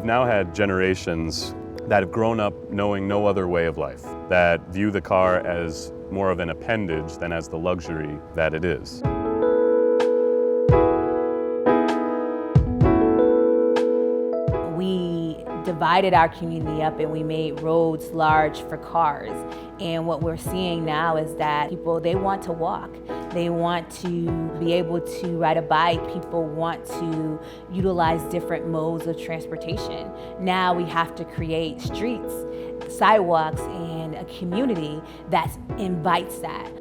We've now had generations that have grown up knowing no other way of life, that view the car as more of an appendage than as the luxury that it is. We divided our community up and we made roads large for cars. And what we're seeing now is that people, they want to walk. They want to be able to ride a bike. People want to utilize different modes of transportation. Now we have to create streets, sidewalks, and a community that invites that.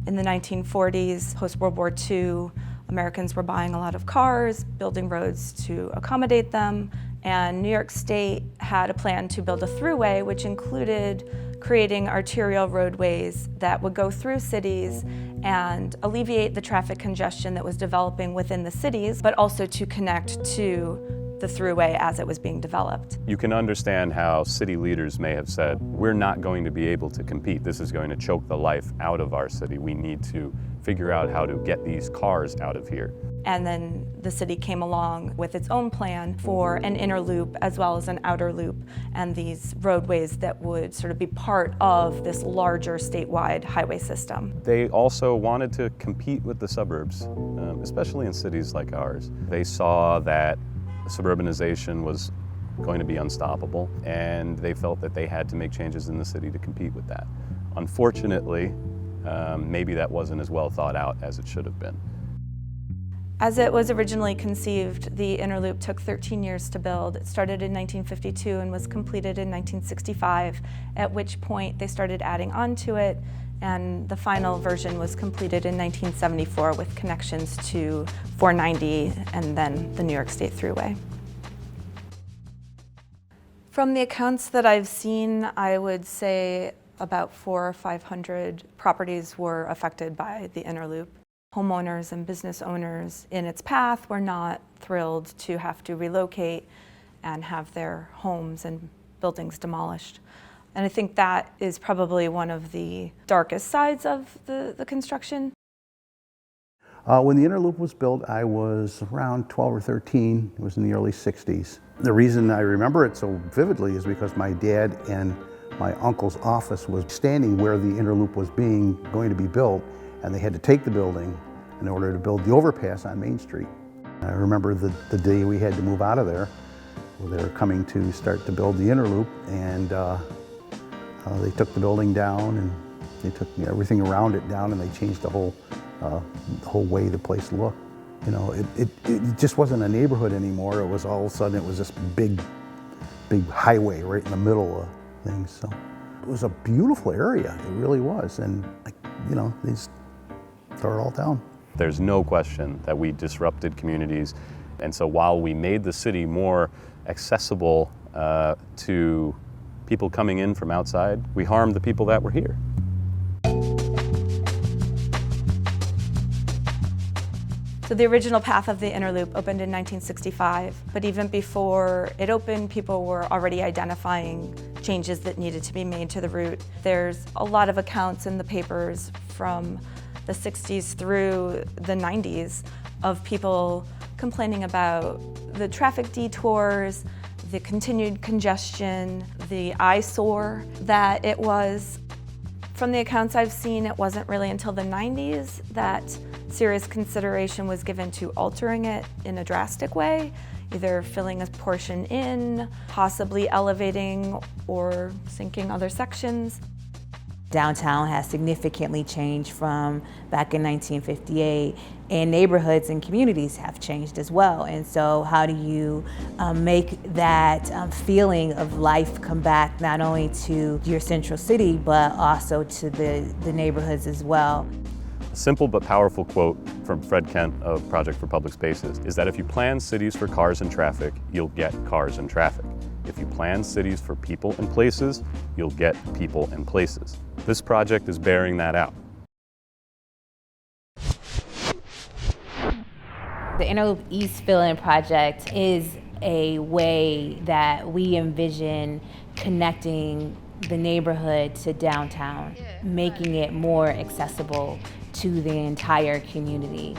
In the 1940s, post-World War II, Americans were buying a lot of cars, building roads to accommodate them, and New York State had a plan to build a thruway, which included creating arterial roadways that would go through cities and alleviate the traffic congestion that was developing within the cities, but also to connect to the thruway as it was being developed. You can understand how city leaders may have said, we're not going to be able to compete. This is going to choke the life out of our city. We need to figure out how to get these cars out of here. And then the city came along with its own plan for an inner loop as well as an outer loop, and these roadways that would sort of be part of this larger statewide highway system. They also wanted to compete with the suburbs, especially in cities like ours. They saw that suburbanization was going to be unstoppable, and they felt that they had to make changes in the city to compete with that. Unfortunately, maybe that wasn't as well thought out as it should have been. As it was originally conceived, the inner loop took 13 years to build. It started in 1952 and was completed in 1965, at which point they started adding on to it, and the final version was completed in 1974 with connections to 490 and then the New York State Thruway. From the accounts that I've seen, I would say about 400 or 500 properties were affected by the inner loop. Homeowners and business owners in its path were not thrilled to have to relocate and have their homes and buildings demolished. And I think that is probably one of the darkest sides of the construction. When the inner loop was built, I was around 12 or 13. It was in the early 60s. The reason I remember it so vividly is because my dad and my uncle's office was standing where the inner loop was going to be built, and they had to take the building in order to build the overpass on Main Street. I remember the day we had to move out of there. They were coming to start to build the inner loop, and they took the building down and they took everything around it down, and they changed the whole way the place looked. You know, it just wasn't a neighborhood anymore. It was all of a sudden, it was this big highway right in the middle of things. So it was a beautiful area, it really was. And you know, they just tore it all down. There's no question that we disrupted communities. And so while we made the city more accessible to people coming in from outside, we harmed the people that were here. So the original path of the inner loop opened in 1965, but even before it opened, people were already identifying changes that needed to be made to the route. There's a lot of accounts in the papers from the 60s through the 90s of people complaining about the traffic detours, the continued congestion, the eyesore that it was. From the accounts I've seen, it wasn't really until the 90s that serious consideration was given to altering it in a drastic way, either filling a portion in, possibly elevating or sinking other sections. Downtown has significantly changed from back in 1958, and neighborhoods and communities have changed as well. And so how do you make that feeling of life come back not only to your central city, but also to the neighborhoods as well? A simple but powerful quote from Fred Kent of Project for Public Spaces is that if you plan cities for cars and traffic, you'll get cars and traffic. If you plan cities for people and places, you'll get people and places. This project is bearing that out. The Inner Loop East Fill-In project is a way that we envision connecting the neighborhood to downtown, making it more accessible to the entire community.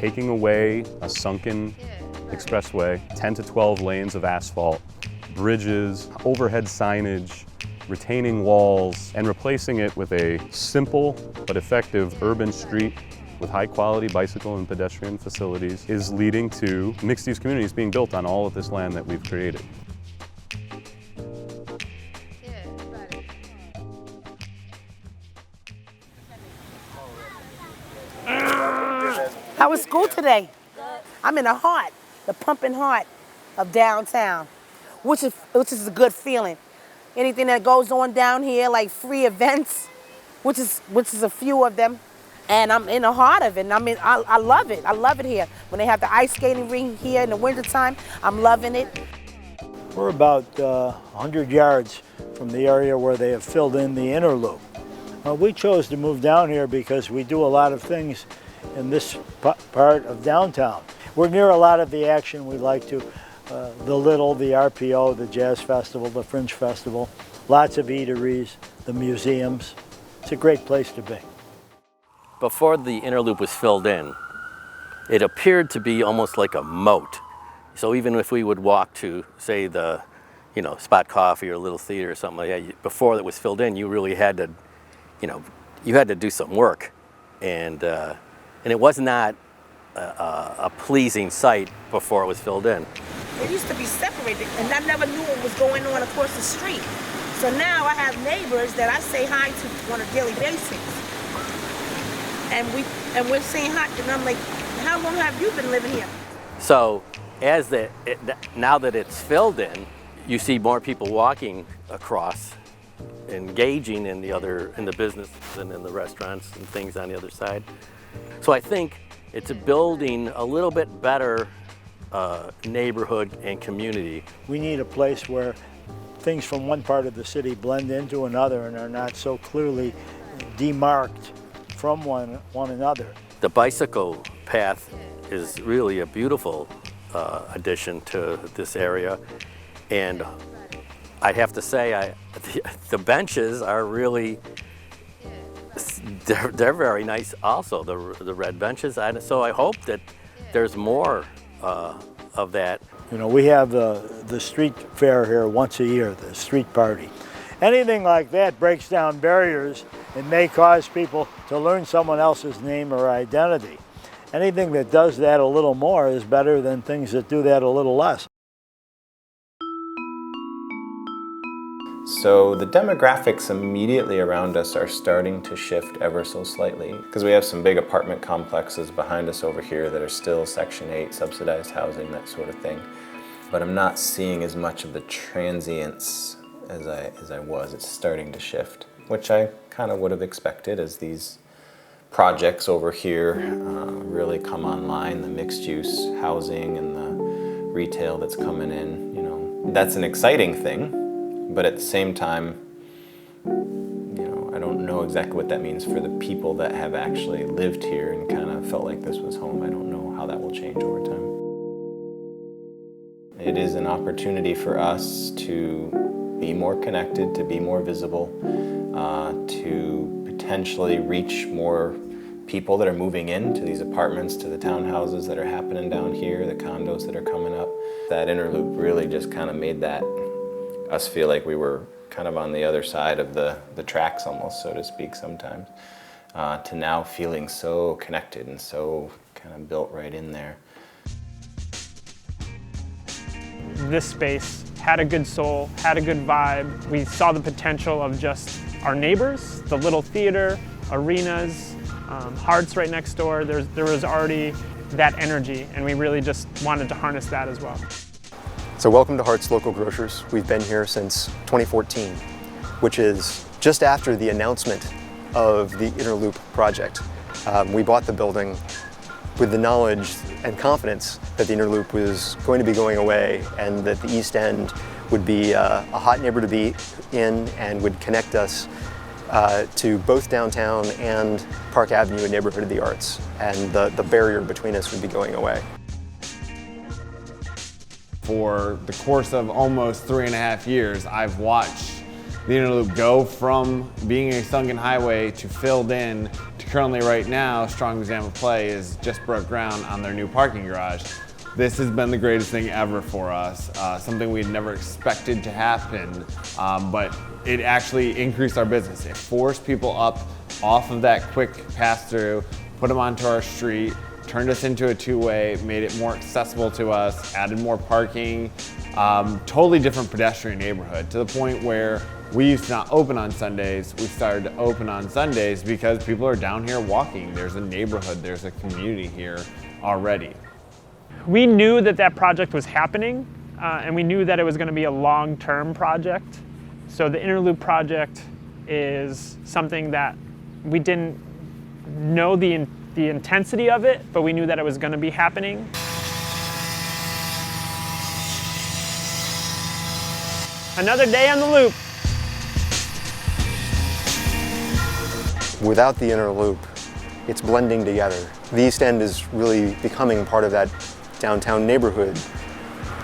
taking away a sunken expressway, 10 to 12 lanes of asphalt, bridges, overhead signage, retaining walls, and replacing it with a simple but effective urban street with high-quality bicycle and pedestrian facilities is leading to mixed-use communities being built on all of this land that we've created. How was school today? I'm in the pumping heart of downtown, which is a good feeling. Anything that goes on down here, like free events, which is a few of them, and I'm in the heart of it. And I love it. I love it here. When they have the ice skating rink here in the wintertime, I'm loving it. We're about 100 yards from the area where they have filled in the inner loop. We chose to move down here because we do a lot of things in this part of downtown. We're near a lot of the action we like to, the Little, the RPO, the Jazz Festival, the Fringe Festival, lots of eateries, the museums. It's a great place to be. Before the inner loop was filled in, it appeared to be almost like a moat. So even if we would walk to, say, the, Spot Coffee or Little Theater or something like that, before it was filled in, you really had to, you had to do some work. And it was not a pleasing sight before it was filled in. It used to be separated, and I never knew what was going on across the street. So now I have neighbors that I say hi to on a daily basis. And we're saying hi, and I'm like, how long have you been living here? So now that it's filled in, you see more people walking across, engaging in the business and in the restaurants and things on the other side. So I think it's building a little bit better neighborhood and community. We need a place where things from one part of the city blend into another and are not so clearly demarked from one another. The bicycle path is really a beautiful addition to this area, and I have to say the benches are really, they're very nice also, the red benches. So I hope that there's more of that. We have the street fair here once a year, the street party. Anything like that breaks down barriers and may cause people to learn someone else's name or identity. Anything that does that a little more is better than things that do that a little less. So the demographics immediately around us are starting to shift ever so slightly, because we have some big apartment complexes behind us over here that are still Section 8 subsidized housing, that sort of thing. But I'm not seeing as much of the transients as I was. It's starting to shift, which I kind of would have expected as these projects over here really come online, the mixed use housing and the retail that's coming in. That's an exciting thing, but at the same time, I don't know exactly what that means for the people that have actually lived here and kind of felt like this was home. I don't know how that will change over time. It is an opportunity for us to be more connected, to be more visible, to potentially reach more people that are moving into these apartments, to the townhouses that are happening down here, the condos that are coming up. That inner loop really just kind of made us feel like we were kind of on the other side of the tracks almost, so to speak, sometimes, to now feeling so connected and so kind of built right in there. This space had a good soul, had a good vibe. We saw the potential of just our neighbors, the little theater, arenas, Hearts right next door. There was already that energy, and we really just wanted to harness that as well. So welcome to Hearts Local Grocers. We've been here since 2014, which is just after the announcement of the Inner Loop project. We bought the building with the knowledge and confidence that the Inner Loop was going to be going away and that the East End would be a hot neighborhood to be in and would connect us to both downtown and Park Avenue, a neighborhood of the arts, and the barrier between us would be going away. For the course of almost 3.5 years, I've watched the Inner Loop go from being a sunken highway to filled in to currently right now, strong example of play is just broke ground on their new parking garage. This has been the greatest thing ever for us, something we'd never expected to happen, but it actually increased our business. It forced people up off of that quick pass-through, put them onto our street, turned us into a two-way, made it more accessible to us, added more parking, totally different pedestrian neighborhood, to the point where we used to not open on Sundays. We started to open on Sundays because people are down here walking. There's a neighborhood, there's a community here already. We knew that that project was happening, and we knew that it was going to be a long-term project. So the Inner Loop project is something that we didn't know the intensity of it, but we knew that it was going to be happening. Another day on the loop. Without the Inner Loop, it's blending together. The East End is really becoming part of that downtown neighborhood,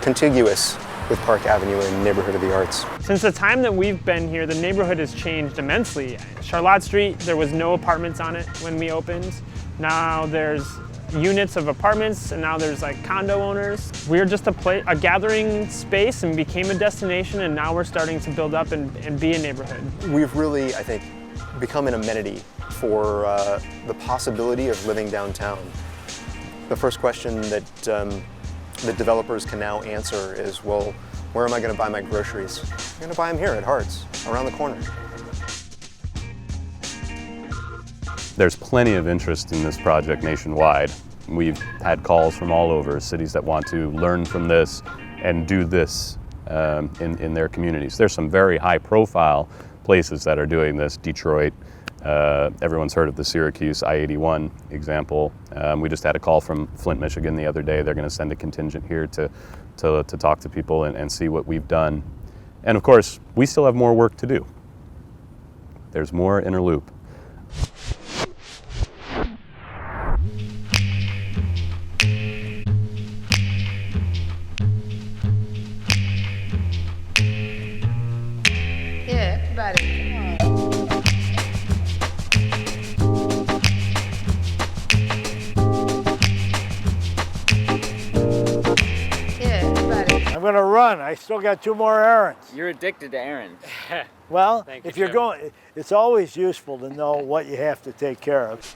contiguous with Park Avenue and Neighborhood of the Arts. Since the time that we've been here, the neighborhood has changed immensely. Charlotte Street, there was no apartments on it when we opened. Now there's units of apartments, and now there's like condo owners. We're just a gathering space and became a destination, and now we're starting to build up and be a neighborhood. We've really, I think, become an amenity for the possibility of living downtown. The first question that the developers can now answer is, well, where am I going to buy my groceries? I'm going to buy them here at Hart's, around the corner. There's plenty of interest in this project nationwide. We've had calls from all over, cities that want to learn from this and do this in their communities. There's some very high-profile places that are doing this. Detroit, everyone's heard of the Syracuse I-81 example. We just had a call from Flint, Michigan the other day. They're going to send a contingent here to talk to people and see what we've done. And of course, we still have more work to do. There's more Inner Loop. Yeah, everybody, come on. Yeah, everybody. I'm gonna run. I still got 2 more errands. You're addicted to errands. Well, Thank you, if you're Chef. going, it's always useful to know what you have to take care of.